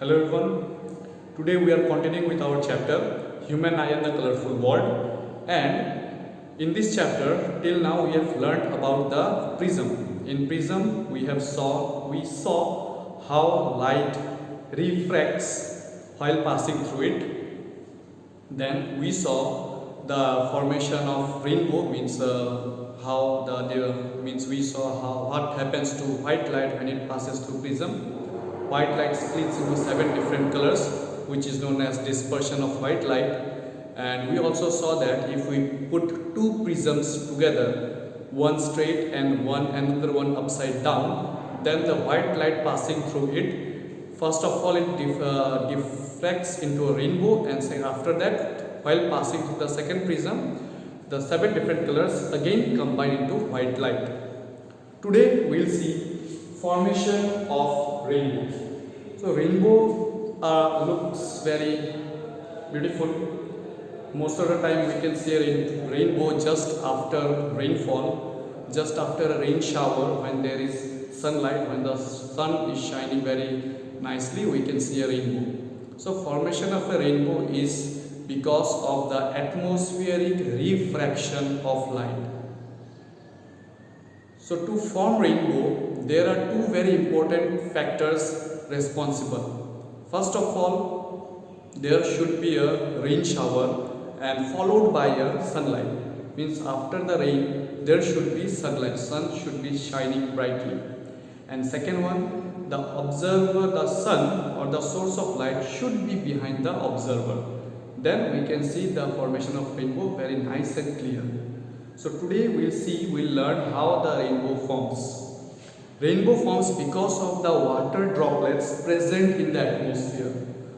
Hello everyone. Today we are continuing with our chapter Human Eye and the Colorful World, and in this chapter till now we have learned about the prism. In prism we saw how light refracts while passing through it. Then we saw the formation of rainbow, means how means we saw how what happens to white light when it passes through prism. White light splits into 7 different colors, which is known as dispersion of white light. And we also saw that if we put two prisms together, one straight and another one upside down, then the white light passing through it, first of all it diffracts into a rainbow, and after that, while passing through the second prism, the 7 different colors again combine into white light. Today we will see formation of rainbow. So rainbow looks very beautiful. Most of the time we can see a rainbow just after rainfall, just after a rain shower, when there is sunlight, when the sun is shining very nicely, we can see a rainbow. So formation of a rainbow is because of the atmospheric refraction of light. So to form rainbow, there are two very important factors responsible. First of all, there should be a rain shower and followed by a sunlight. Means after the rain, there should be sunlight. Sun should be shining brightly. And second one, the observer, the sun or the source of light should be behind the observer. Then we can see the formation of rainbow very nice and clear. So today we'll learn how the rainbow forms. Rainbow forms because of the water droplets present in the atmosphere.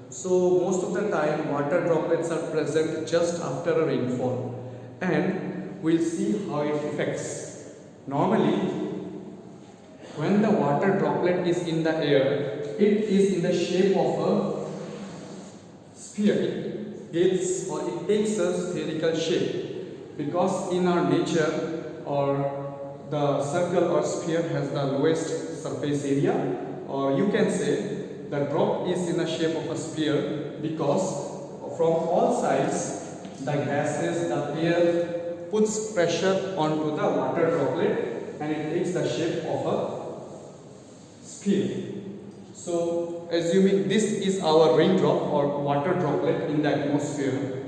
So most of the time water droplets are present just after a rainfall, and we'll see how it affects. Normally, when the water droplet is in the air, it is in the shape of a sphere. It takes a spherical shape, because in our nature, or the circle or sphere has the lowest surface area, or you can say the drop is in the shape of a sphere because from all sides the gases, the air puts pressure onto the water droplet and it takes the shape of a sphere. So assuming this is our raindrop or water droplet in the atmosphere,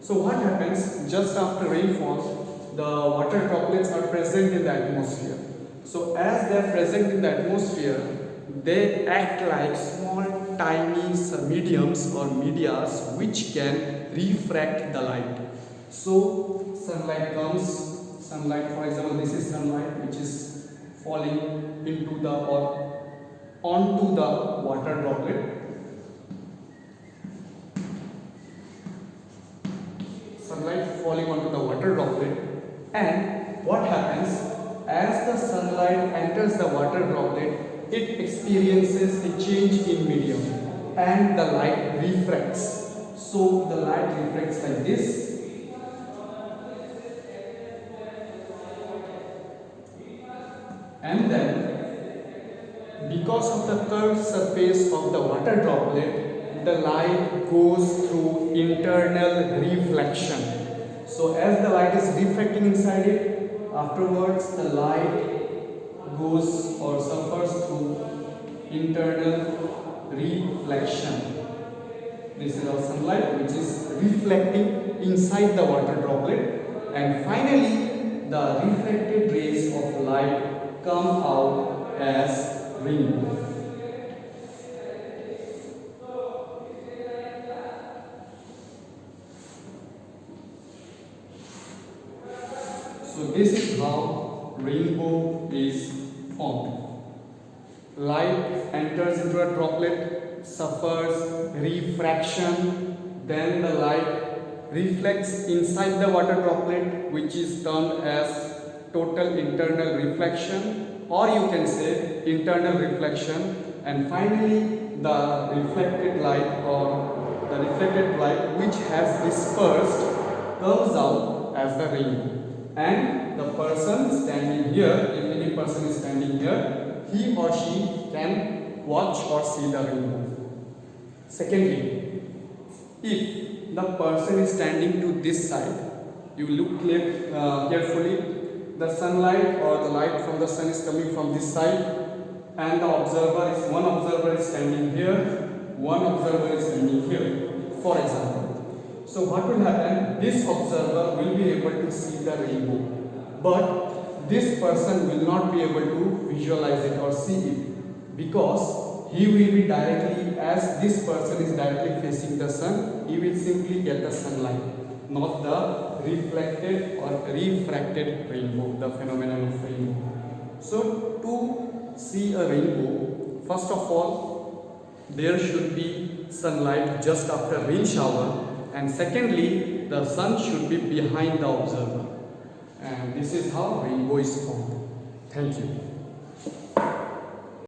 so what happens just after rainfall? The water droplets are present in the atmosphere. So as they are present in the atmosphere, they act like small tiny mediums or medias which can refract the light. So sunlight comes, for example, this is sunlight which is falling into the or onto the water droplet. Sunlight falling onto the water droplet. And what happens, as the sunlight enters the water droplet, it experiences a change in medium and the light refracts. So the light refracts like this, and then because of the curved surface of the water droplet, the light goes through internal reflection. So as the light is refracting inside it, afterwards the light goes or suffers through internal reflection. This is our sunlight which is reflecting inside the water droplet, and finally the reflected rays of light come out as rainbow. So this is how rainbow is formed. Light enters into a droplet, suffers refraction, then the light reflects inside the water droplet, which is termed as total internal reflection, or you can say internal reflection, and finally the reflected light which has dispersed comes out as the rainbow. And the person standing here, if any person is standing here, he or she can watch or see the rainbow. Secondly, if the person is standing to this side, you look carefully, the sunlight or the light from the sun is coming from this side, and the one observer is standing here, one observer is standing here, for example. So what will happen? This observer will be able to see the rainbow, but this person will not be able to visualize it or see it, because he will be directly, as this person is directly facing the sun, he will simply get the sunlight, not the reflected or refracted rainbow, the phenomenon of rainbow. So to see a rainbow, first of all, there should be sunlight just after rain shower, and secondly, the sun should be behind the observer. And this is how rainbow is formed. Thank you.